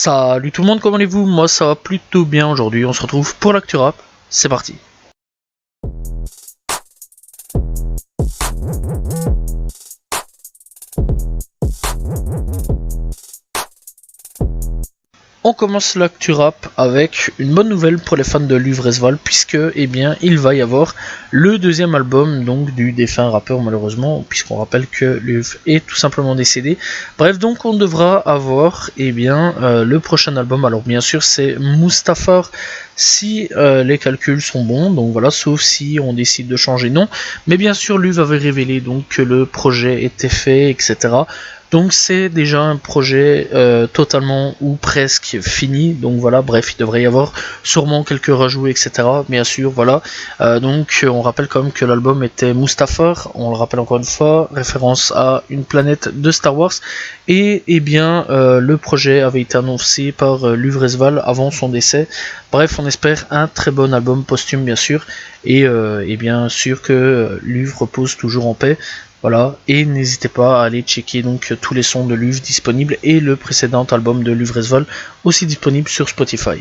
Salut tout le monde, comment allez-vous? Moi ça va plutôt bien aujourd'hui, on se retrouve pour l'actu rap, c'est parti. On commence l'actu rap avec une bonne nouvelle pour les fans de Luvresval puisque il va y avoir le deuxième album donc du défunt rappeur malheureusement puisqu'on rappelle que Luv est tout simplement décédé. Bref, donc on devra avoir le prochain album. Alors bien sûr c'est Mustafar si les calculs sont bons, donc voilà, sauf si on décide de changer nom. Mais bien sûr Luv avait révélé donc que le projet était fait, etc. Donc c'est déjà un projet totalement ou presque fini. Donc voilà, bref, il devrait y avoir sûrement quelques rajouts, etc. Bien sûr, voilà. Donc on rappelle quand même que l'album était Mustafar. On le rappelle encore une fois, référence à une planète de Star Wars. Et le projet avait été annoncé par Luvresval avant son décès. Bref, on espère un très bon album posthume, bien sûr. Et bien sûr que Luv repose toujours en paix. Voilà, et n'hésitez pas à aller checker donc tous les sons de Luv disponibles et le précédent album de Luvresval aussi disponible sur Spotify.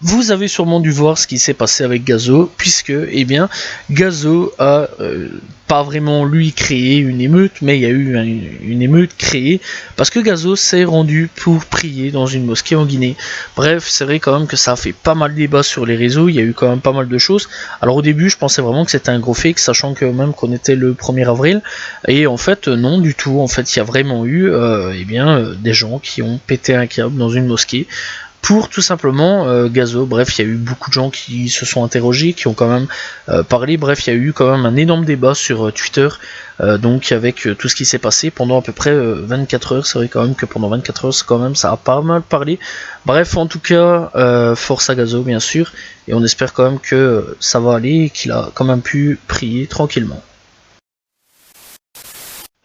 Vous avez sûrement dû voir ce qui s'est passé avec Gazo, puisque Gazo a pas vraiment lui créé une émeute, mais il y a eu une émeute créée parce que Gazo s'est rendu pour prier dans une mosquée en Guinée. Bref, c'est vrai quand même que ça a fait pas mal de débats sur les réseaux, il y a eu quand même pas mal de choses. Alors au début, je pensais vraiment que c'était un gros fake, sachant que même qu'on était le 1er avril, et en fait non du tout. En fait, il y a vraiment eu des gens qui ont pété un câble dans une mosquée pour tout simplement Gazo. Bref, il y a eu beaucoup de gens qui se sont interrogés, qui ont quand même parlé. Bref, il y a eu quand même un énorme débat sur Twitter, donc avec tout ce qui s'est passé pendant à peu près 24 heures. C'est vrai quand même que pendant 24 heures, ça a pas mal parlé. Bref, en tout cas, force à Gazo, bien sûr, et on espère quand même que ça va aller et qu'il a quand même pu prier tranquillement.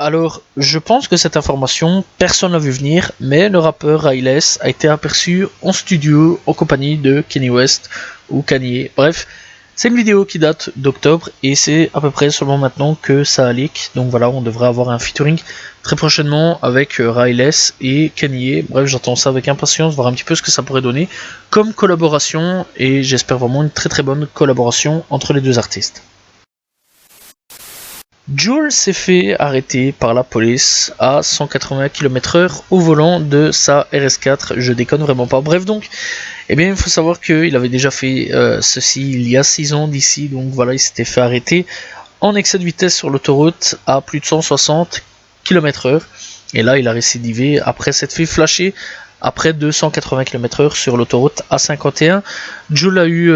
Alors, je pense que cette information, personne l'a vu venir, mais le rappeur Riles a été aperçu en studio en compagnie de Kanye West ou Kanye. Bref, c'est une vidéo qui date d'octobre et c'est à peu près seulement maintenant que ça a leak. Donc voilà, on devrait avoir un featuring très prochainement avec Riles et Kanye. Bref, j'attends ça avec impatience, voir un petit peu ce que ça pourrait donner comme collaboration et j'espère vraiment une très très bonne collaboration entre les deux artistes. Jul s'est fait arrêter par la police à 180 km/h au volant de sa RS4, je déconne vraiment pas. Bref donc, il faut savoir qu'il avait déjà fait ceci il y a 6 ans d'ici, donc voilà, il s'était fait arrêter en excès de vitesse sur l'autoroute à plus de 160 km/h. Et là, il a récidivé après s'être fait flasher après 280 km/h sur l'autoroute A51. Jules a eu,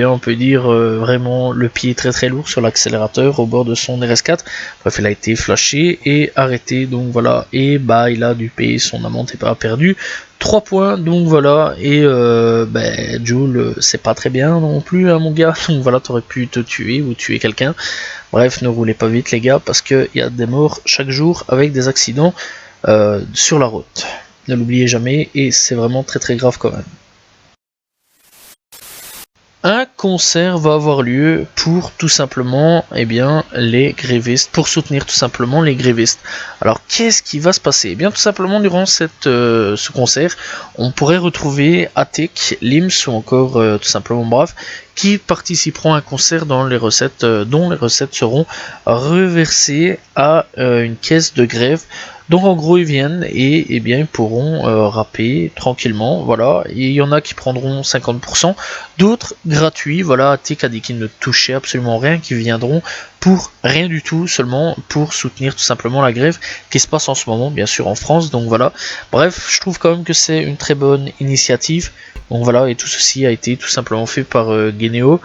on peut dire, vraiment le pied très très lourd sur l'accélérateur au bord de son RS4. Bref, il a été flashé et arrêté, donc voilà. Et il a dû payer son amende et pas perdu 3 points, donc voilà. Et Jules, c'est pas très bien non plus, hein, mon gars. Donc voilà, t'aurais pu te tuer ou tuer quelqu'un. Bref, ne roulez pas vite, les gars, parce qu'il y a des morts chaque jour avec des accidents sur la route. Ne l'oubliez jamais, et c'est vraiment très très grave quand même. Un concert va avoir lieu pour tout simplement les grévistes, pour soutenir tout simplement les grévistes. Alors qu'est-ce qui va se passer? Tout simplement durant ce concert, on pourrait retrouver Atek, Lims ou encore tout simplement Brave qui participeront à un concert dont les recettes seront reversées à une caisse de grève. Donc en gros ils viennent et ils pourront rapper tranquillement, voilà, et il y en a qui prendront 50%, d'autres gratuits, voilà. Atik a dit qu'ils ne touchaient absolument rien, qui viendront pour rien du tout, seulement pour soutenir tout simplement la grève qui se passe en ce moment, bien sûr en France, donc voilà. Bref, je trouve quand même que c'est une très bonne initiative, donc voilà, et tout ceci a été tout simplement fait par Geneo,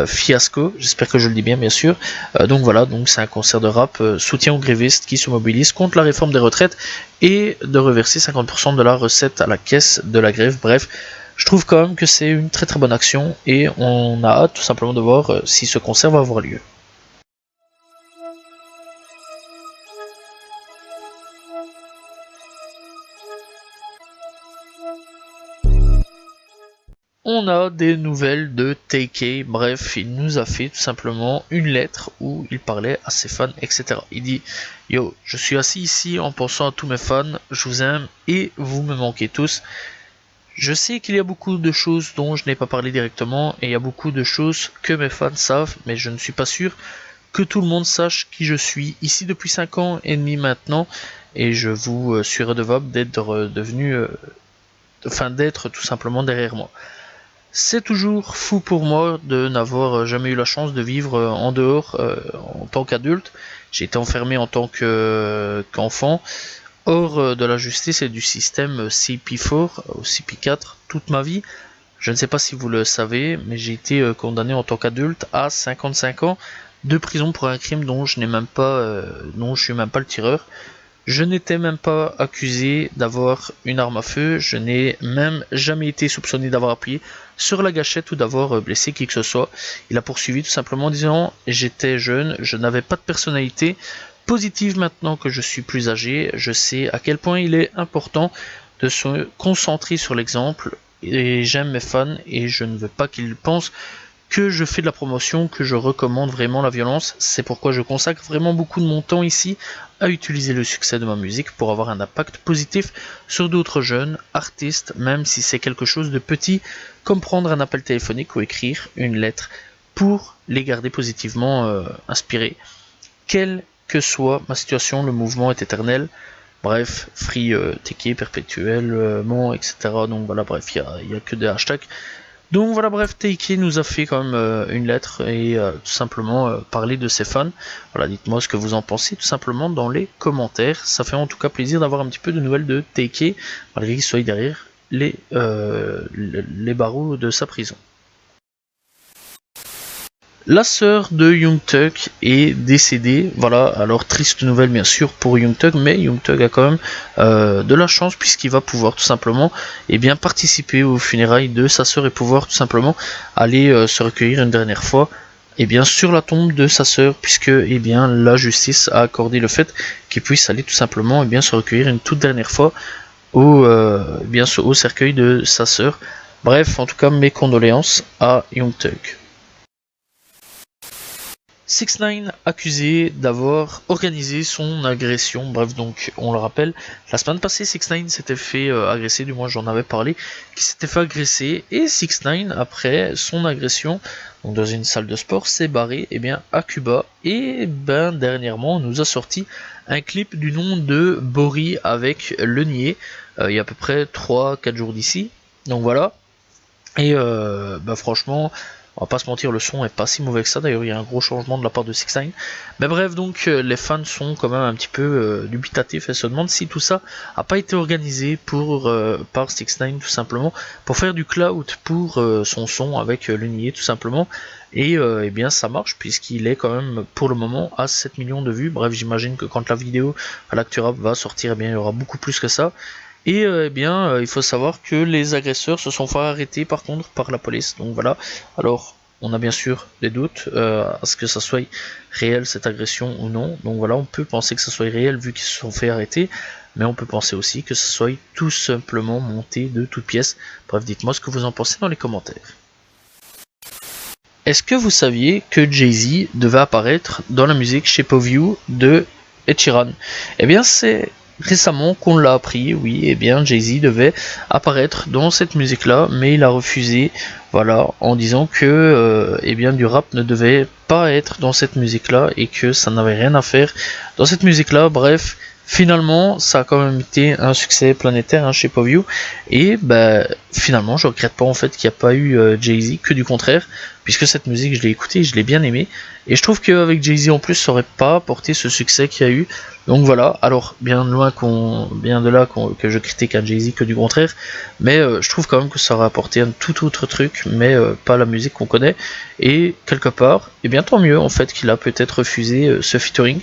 Fiasco, j'espère que je le dis bien sûr, donc voilà, donc c'est un concert de rap, soutien aux grévistes qui se mobilisent contre la réforme des retraites et de reverser 50% de la recette à la caisse de la grève. Bref, je trouve quand même que c'est une très très bonne action et on a hâte tout simplement de voir si ce concert va avoir lieu. on a des nouvelles de TK. Bref, il nous a fait tout simplement une lettre où il parlait à ses fans, etc. Il dit: yo, je suis assis ici en pensant à tous mes fans, je vous aime et vous me manquez tous. Je sais qu'il y a beaucoup de choses dont je n'ai pas parlé directement et il y a beaucoup de choses que mes fans savent, mais je ne suis pas sûr que tout le monde sache qui je suis ici depuis 5 ans et demi maintenant, et je vous suis redevable d'être d'être tout simplement derrière moi. C'est toujours fou pour moi de n'avoir jamais eu la chance de vivre en dehors en tant qu'adulte. J'ai été enfermé en tant qu'enfant, hors de la justice et du système CP4 ou CP4 toute ma vie. Je ne sais pas si vous le savez, mais j'ai été condamné en tant qu'adulte à 55 ans de prison pour un crime dont je n'ai même pas, dont je suis même pas le tireur. Je n'étais même pas accusé d'avoir une arme à feu, je n'ai même jamais été soupçonné d'avoir appuyé sur la gâchette ou d'avoir blessé qui que ce soit. Il a poursuivi tout simplement en disant: j'étais jeune, je n'avais pas de personnalité positive. Maintenant que je suis plus âgé, je sais à quel point il est important de se concentrer sur l'exemple, et j'aime mes fans et je ne veux pas qu'ils pensent que je fais de la promotion, que je recommande vraiment la violence. C'est pourquoi je consacre vraiment beaucoup de mon temps ici à utiliser le succès de ma musique pour avoir un impact positif sur d'autres jeunes artistes, même si c'est quelque chose de petit, comme prendre un appel téléphonique ou écrire une lettre, pour les garder positivement inspirés. Quelle que soit ma situation, le mouvement est éternel. Bref, free TK perpétuellement, etc. Donc voilà, bref, il n'y a que des hashtags. Donc voilà, bref, Taiki nous a fait quand même une lettre et tout simplement parler de ses fans. Voilà, dites-moi ce que vous en pensez tout simplement dans les commentaires. Ça fait en tout cas plaisir d'avoir un petit peu de nouvelles de Taiki, malgré qu'il soit derrière les barreaux de sa prison. La sœur de Young Thug est décédée, voilà, alors triste nouvelle bien sûr pour Young Thug, mais Young Thug a quand même de la chance puisqu'il va pouvoir tout simplement participer aux funérailles de sa sœur et pouvoir tout simplement aller se recueillir une dernière fois sur la tombe de sa sœur, puisque la justice a accordé le fait qu'il puisse aller tout simplement se recueillir une toute dernière fois au cercueil de sa sœur. Bref, en tout cas mes condoléances à Young Thug. 6ix9ine accusé d'avoir organisé son agression. Bref, donc on le rappelle, la semaine passée 6ix9ine s'était fait agresser, du moins j'en avais parlé, qui s'était fait agresser, et 6ix9ine après son agression donc dans une salle de sport s'est barré à Cuba, et dernièrement nous a sorti un clip du nom de Bori avec Le Nier, il y a à peu près 3-4 jours d'ici, donc voilà, et franchement on va pas se mentir, le son est pas si mauvais que ça. D'ailleurs, il y a un gros changement de la part de 6ix9ine. Mais bref, donc les fans sont quand même un petit peu dubitatifs et se demandent si tout ça a pas été organisé par 6ix9ine tout simplement pour faire du clout pour son son avec Le Nier tout simplement. Et ça marche puisqu'il est quand même pour le moment à 7 millions de vues. Bref, j'imagine que quand la vidéo à l'actu rap va sortir, il y aura beaucoup plus que ça. Et il faut savoir que les agresseurs se sont fait arrêter par contre par la police. Donc voilà, alors on a bien sûr des doutes à ce que ça soit réel cette agression ou non. Donc voilà, on peut penser que ça soit réel vu qu'ils se sont fait arrêter, mais on peut penser aussi que ça soit tout simplement monté de toutes pièces. Bref, dites-moi ce que vous en pensez dans les commentaires. Est-ce que vous saviez que Jay-Z devait apparaître dans la musique Shape of You de Ed Sheeran? C'est récemment qu'on l'a appris, oui, Jay-Z devait apparaître dans cette musique-là, mais il a refusé, voilà, en disant que du rap ne devait pas être dans cette musique-là et que ça n'avait rien à faire dans cette musique-là. Bref, finalement, ça a quand même été un succès planétaire, Shape of You, et finalement, je regrette pas en fait qu'il n'y a pas eu Jay-Z, que du contraire, puisque cette musique, je l'ai écoutée, je l'ai bien aimée, et je trouve qu'avec Jay-Z en plus, ça aurait pas apporté ce succès qu'il y a eu. Donc voilà, alors bien de là que je critique à Jay-Z que du contraire, mais je trouve quand même que ça aurait apporté un tout autre truc, mais pas la musique qu'on connaît, et quelque part, tant mieux en fait qu'il a peut-être refusé ce featuring.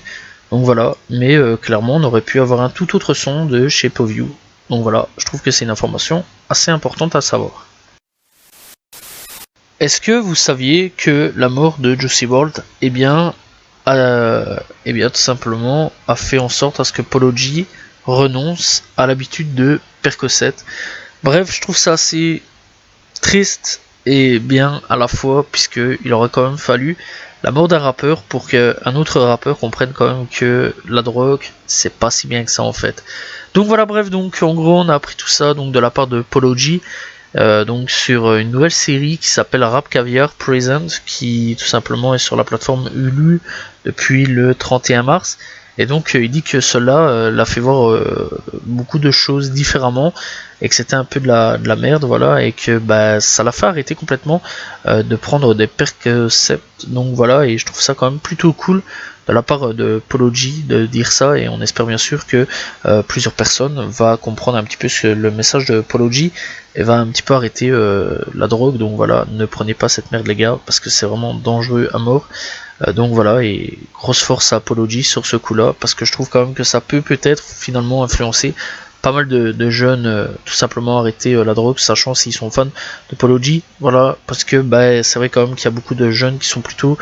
Donc voilà, mais clairement on aurait pu avoir un tout autre son de Shape of You. Donc voilà, je trouve que c'est une information assez importante à savoir. Est-ce que vous saviez que la mort de Juicy WRLD, tout simplement a fait en sorte à ce que Polo G renonce à l'habitude de Percocet. Bref, je trouve ça assez triste et bien à la fois, puisqu'il aurait quand même fallu la mort d'un rappeur pour qu'un autre rappeur comprenne quand même que la drogue, c'est pas si bien que ça en fait. Donc voilà, bref, donc en gros, on a appris tout ça donc de la part de Polo G. Donc sur une nouvelle série qui s'appelle Rap Caviar Present, qui tout simplement est sur la plateforme Hulu depuis le 31 mars. Et donc il dit que cela l'a fait voir beaucoup de choses différemment et que c'était un peu de la merde, voilà, et que bah, ça l'a fait arrêter complètement de prendre des Percocet. Donc voilà, et je trouve ça quand même plutôt cool de la part de Polo G de dire ça, et on espère bien sûr que plusieurs personnes vont comprendre un petit peu le message de Polo G et va un petit peu arrêter la drogue. Donc voilà, ne prenez pas cette merde les gars, parce que c'est vraiment dangereux à mort. Donc voilà, et grosse force à Polo G sur ce coup là, parce que je trouve quand même que ça peut peut-être finalement influencer pas mal de jeunes tout simplement arrêter la drogue, sachant s'ils sont fans de Polo G, voilà, parce que bah, c'est vrai quand même qu'il y a beaucoup de jeunes qui sont plutôt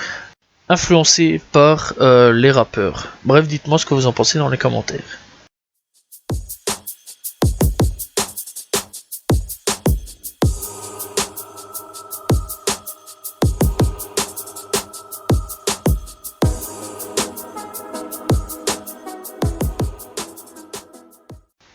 influencés par les rappeurs. Bref, dites-moi ce que vous en pensez dans les commentaires.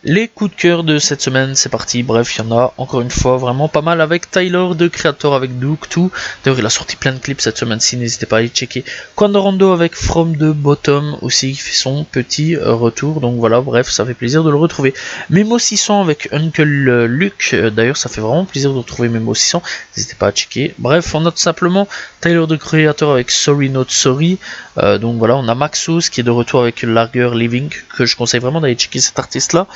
Les coups de cœur de cette semaine, c'est parti. Bref, il y en a encore une fois vraiment pas mal avec Tyler, de Creator avec Duke2. D'ailleurs, il a sorti plein de clips cette semaine-ci, n'hésitez pas à aller checker. Quandorando avec From the Bottom aussi, qui fait son petit retour. Donc voilà, bref, ça fait plaisir de le retrouver. Memo 600 avec Uncle Luke. D'ailleurs, ça fait vraiment plaisir de retrouver Memo 600. N'hésitez pas à checker. Bref, on note simplement Tyler, de Creator avec Sorry Not Sorry. Donc voilà, on a Maxos qui est de retour avec Larger Living, que je conseille vraiment d'aller checker cet artiste-là.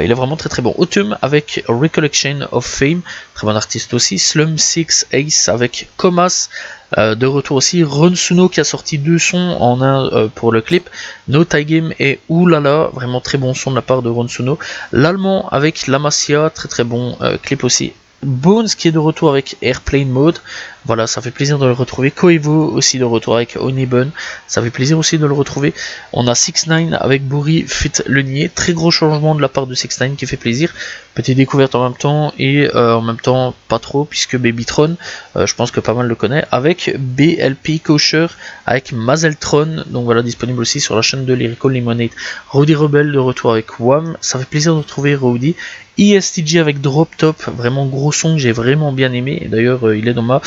Il est vraiment très très bon. Autumn avec Recollection of Fame, très bon artiste aussi. Slum 6 Ace avec Comas, de retour aussi. Ronsuno qui a sorti 2 sons en un pour le clip. No Tie Game et Oulala, vraiment très bon son de la part de Ronsuno. L'allemand avec Lamasia, très très bon clip aussi. Bones qui est de retour avec Airplane Mode, voilà, ça fait plaisir de le retrouver. Koevo aussi de retour avec Onibun, ça fait plaisir aussi de le retrouver. On a 6ix9ine avec Bouri Fit Lenier, très gros changement de la part de 6ix9ine qui fait plaisir. Petite découverte en même temps, et en même temps pas trop, puisque Babytron, je pense que pas mal le connaît, avec BLP Kosher, avec Mazeltron, donc voilà, disponible aussi sur la chaîne de Lyrical Lemonade. Rowdy Rebel de retour avec Wham, ça fait plaisir de retrouver Rowdy. ESTG avec Drop Top, vraiment gros son que j'ai vraiment bien aimé, d'ailleurs il est dans ma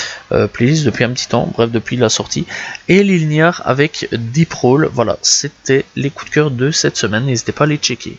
playlist depuis un petit temps, bref depuis la sortie. Et Lil Niar avec Deep Roll, voilà, c'était les coups de cœur de cette semaine, n'hésitez pas à les checker.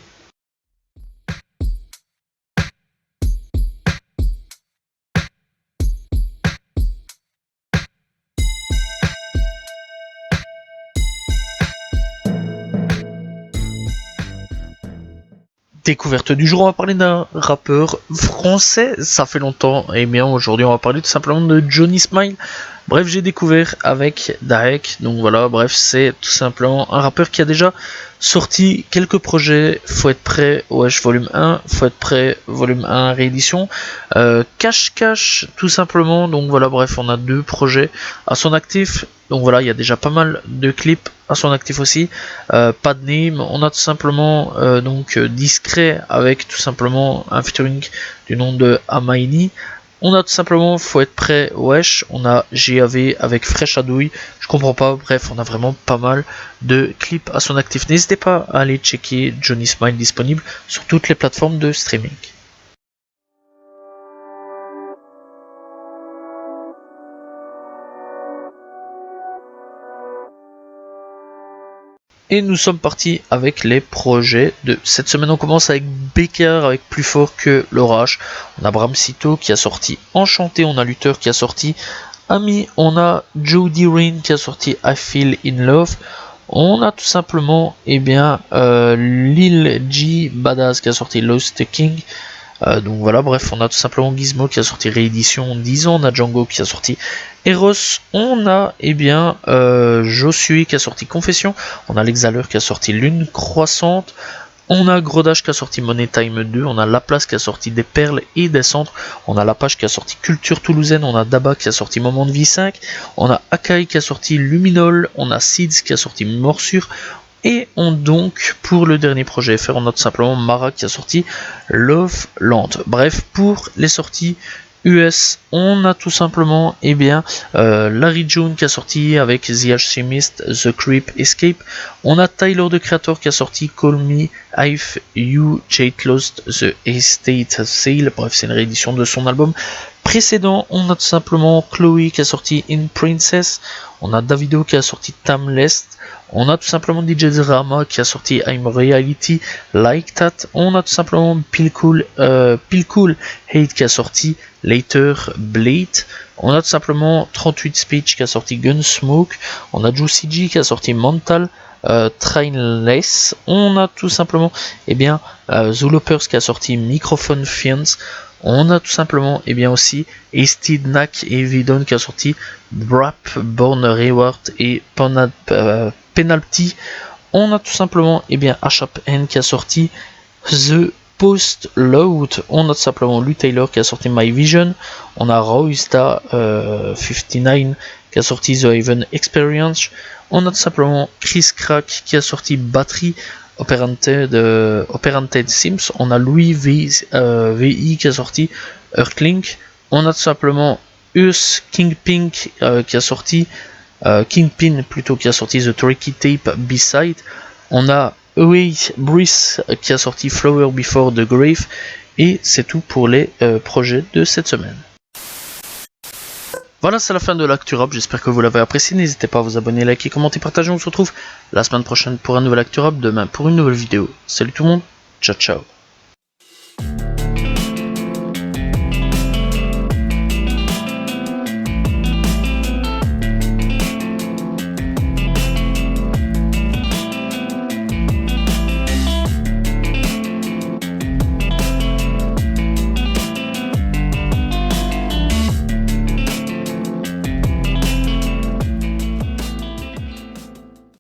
Découverte du jour, on va parler d'un rappeur français, ça fait longtemps, et bien aujourd'hui on va parler tout simplement de Johnny Smile. Bref, j'ai découvert avec Darek, donc voilà, bref, c'est tout simplement un rappeur qui a déjà sorti quelques projets. Faut être prêt, wesh volume 1, faut être prêt, volume 1 réédition, Cache tout simplement, donc voilà, bref, on a 2 projets à son actif. Donc voilà, il y a déjà pas mal de clips à son actif aussi. Pas de name, on a tout simplement donc Discret avec tout simplement un featuring du nom de Amaini. On a tout simplement Faut être prêt, wesh. On a GAV avec Fresh Adouille, je comprends pas. Bref, on a vraiment pas mal de clips à son actif. N'hésitez pas à aller checker Johnny Smile, disponible sur toutes les plateformes de streaming. Et nous sommes partis avec les projets de cette semaine. On commence avec Becker avec Plus fort que l'orage. On a Bram Cito qui a sorti Enchanté. On a Luther qui a sorti Ami. On a Jody Rain qui a sorti I Feel in Love. On a tout simplement Lil G Badass qui a sorti Lost King. Donc voilà, bref, on a tout simplement Gizmo qui a sorti réédition 10 ans, on a Django qui a sorti Eros, on a Josue qui a sorti Confession, on a l'Exhaleur qui a sorti Lune Croissante, on a Grodage qui a sorti Money Time 2, on a Laplace qui a sorti Des Perles et des Centres, on a Lapage qui a sorti Culture Toulousaine, on a Daba qui a sorti Moment de Vie 5, on a Akai qui a sorti Luminol, on a Seeds qui a sorti Morsure. Et donc pour le dernier projet FR, on note simplement Mara qui a sorti Love Land. Bref, pour les sorties US, on a tout simplement Larry June qui a sorti avec The HC Mist, The Creep, Escape. On a Tyler the Creator qui a sorti Call Me If You Jade Lost, The Estate Sale. Bref, c'est une réédition de son album précédent. On a tout simplement Chloe qui a sorti In Princess. On a Davido qui a sorti Timeless. On a tout simplement DJ Drama qui a sorti I'm Reality Like That. On a tout simplement Pill Cool Hate qui a sorti Later Blade. On a tout simplement 38 Speech qui a sorti Gunsmoke. On a Juicy G qui a sorti Mental Trainless. On a tout simplement Zulopers qui a sorti Microphone Fiends. On a tout simplement aussi Estid Knack et Vidon qui a sorti Rap, Born Reward et Penalty. On a tout simplement Ashap N qui a sorti The Post Load. On a tout simplement Lu Taylor qui a sorti My Vision. On a Roysta 59 qui a sorti The Haven Experience. On a tout simplement Chris Crack qui a sorti Battery Operanted Sims. On a Louis VI qui a sorti Earthlink. On a tout simplement Us Kingpin qui a sorti Kingpin plutôt qui a sorti The Tricky Tape B-Side. On a Away Brice qui a sorti Flower Before the Grave. Et c'est tout pour les projets de cette semaine. Voilà, c'est la fin de l'actu rap, j'espère que vous l'avez apprécié, n'hésitez pas à vous abonner, liker, commenter, partager, on se retrouve la semaine prochaine pour un nouvel actu rap, demain pour une nouvelle vidéo. Salut tout le monde, ciao ciao.